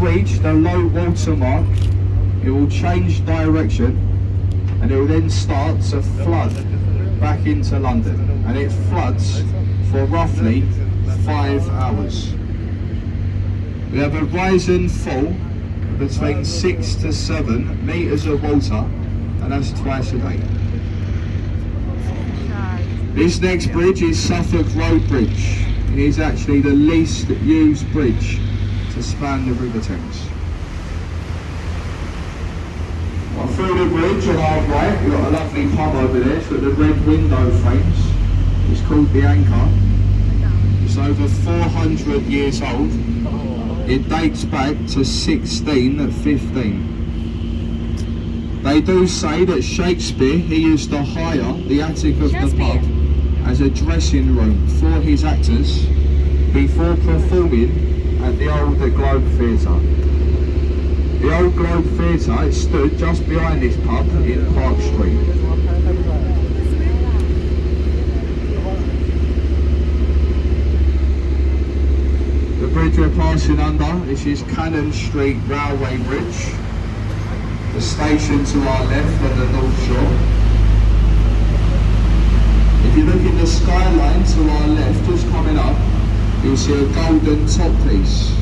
reach the low water mark, it will change direction and it will then start to flood back into London, and it floods for roughly 5 hours. We have a rise and fall between 6 to 7 metres of water, and that's twice a day. This next bridge is Suffolk Road Bridge. It is actually the least used bridge to span the River Thames. Well, through the bridge on our right, we've got a lovely pub over there. It's got the red window frames. It's called the Anchor. It's over 400 years old. It dates back to 1615. They do say that Shakespeare, he used to hire the attic of the pub as a dressing room for his actors before performing at the old Globe Theatre. The old Globe Theatre, it stood just behind this pub in Park Street. The bridge we're passing under, this is Cannon Street Railway Bridge. The station to our left on the North Shore. If you look in the skyline to our left, just coming up, you'll see a golden top piece.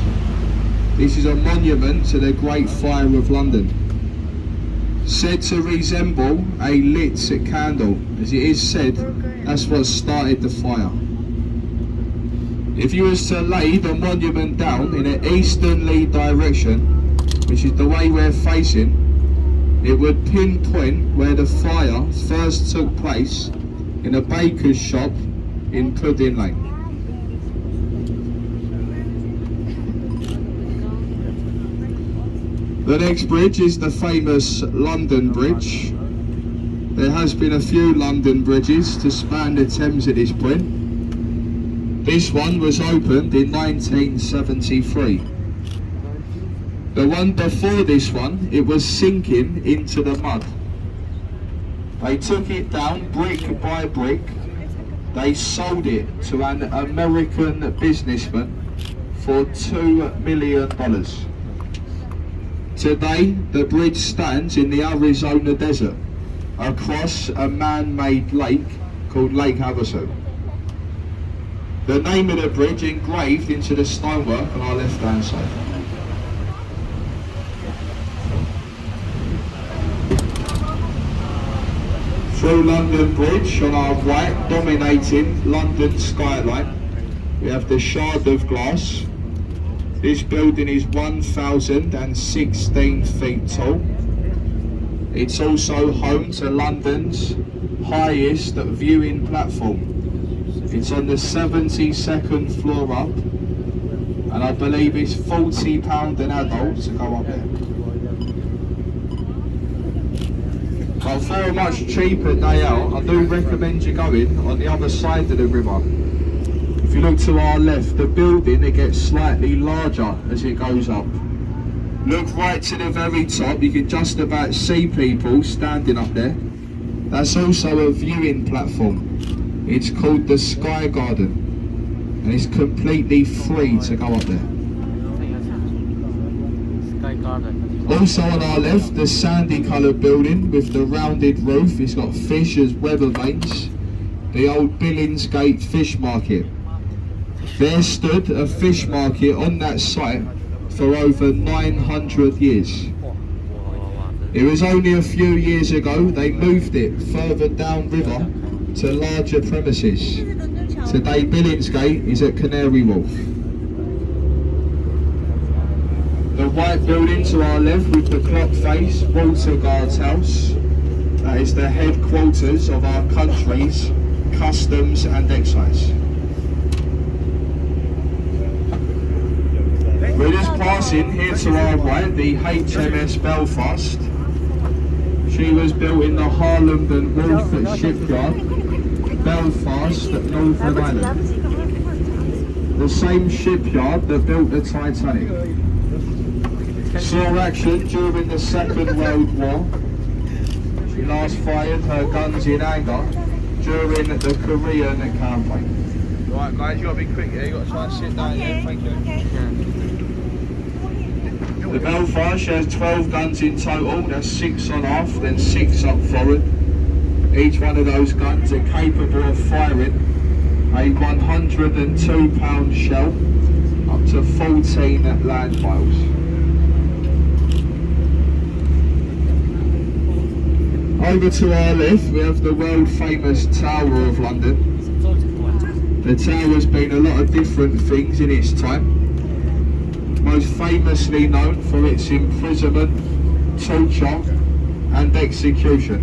This is a monument to the Great Fire of London. Said to resemble a lit candle, as it is said that's what started the fire. If you was to lay the monument down in an easterly direction, which is the way we're facing, it would pinpoint where the fire first took place in a baker's shop in Pudding Lane. The next bridge is the famous London Bridge. There has been a few London bridges to span the Thames at this point. This one was opened in 1973. The one before this one, it was sinking into the mud. They took it down brick by brick. They sold it to an American businessman for $2 million. Today, the bridge stands in the Arizona desert across a man-made lake called Lake Havasu. The name of the bridge engraved into the stonework on our left-hand side. Through London Bridge on our right, dominating London skyline, we have the Shard of Glass. This building is 1,016 feet tall. It's also home to London's highest viewing platform. It's on the 72nd floor up, and I believe it's £40 an adult to go up there. But for a much cheaper day out, I do recommend you going on the other side of the river. If you look to our left, the building, it gets slightly larger as it goes up. Look right to the very top, you can just about see people standing up there. That's also a viewing platform. It's called the Sky Garden, and it's completely free to go up there. Also on our left, the sandy coloured building with the rounded roof. It's got fish as weather vanes. The old Billingsgate fish market. There stood a fish market on that site for over 900 years. It was only a few years ago they moved it further downriver to larger premises. Today Billingsgate is at Canary Wharf. The white building to our left with the clock face, Water Guards House. That is the headquarters of our country's customs and excise. We're just passing here to our right, the HMS Belfast. She was built in the Harland and Wolff shipyard, Belfast, Northern Ireland. The same shipyard that built the Titanic. Saw action during the Second World War. She last fired her guns in anger during the Korean campaign. Right guys, you got to be quick here, you got to try and sit down here, thank you. Okay. The Belfast has 12 guns in total, that's 6 on aft, then 6 up forward. Each one of those guns are capable of firing a 102-pound shell up to 14 land miles. Over to our left we have the world famous Tower of London. The tower's been a lot of different things in its time. Most famously known for its imprisonment, torture and execution.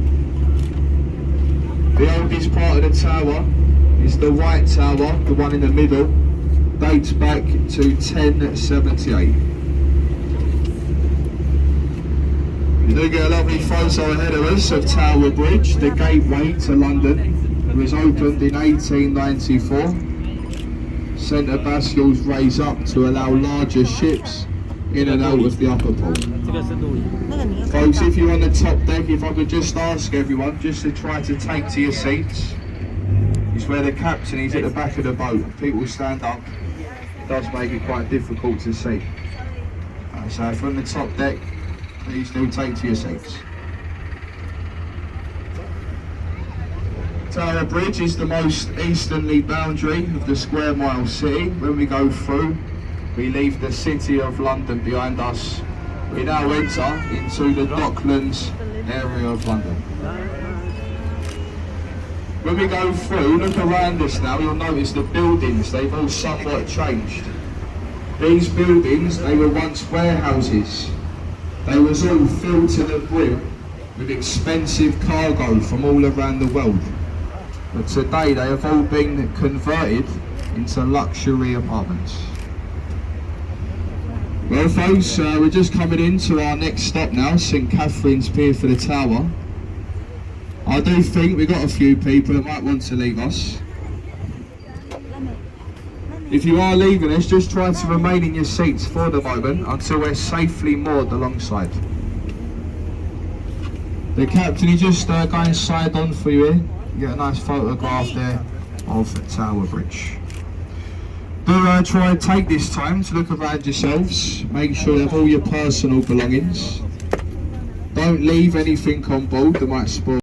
The oldest part of the tower is the White Tower, the one in the middle, dates back to 1078. You do get a lovely photo ahead of us of Tower Bridge, the gateway to London. It was opened in 1894. Centre bascules raise up to allow larger ships in and out of the upper pool. Folks, if you're on the top deck, if I could just ask everyone just to try to take to your seats. It's where the captain is at the back of the boat. People stand up. It does make it quite difficult to see. So from the top deck, please do take to your seats. Tower Bridge is the most easterly boundary of the square mile city. When we go through, we leave the city of London behind us. We now enter into the Docklands area of London. When we go through, look around us now, you'll notice the buildings, they've all somewhat changed. These buildings, they were once warehouses. They was all filled to the brim with expensive cargo from all around the world. But today they have all been converted into luxury apartments. Well folks, we're just coming into our next stop now, St Catherine's Pier for the tower. I do think we've got a few people that might want to leave us. If you are leaving us, just try to remain in your seats for the moment until we're safely moored alongside. The captain is just going side on for you here. You get a nice photograph there of Tower Bridge. Do try and take this time to look around yourselves. Make sure you have all your personal belongings. Don't leave anything on board that might spoil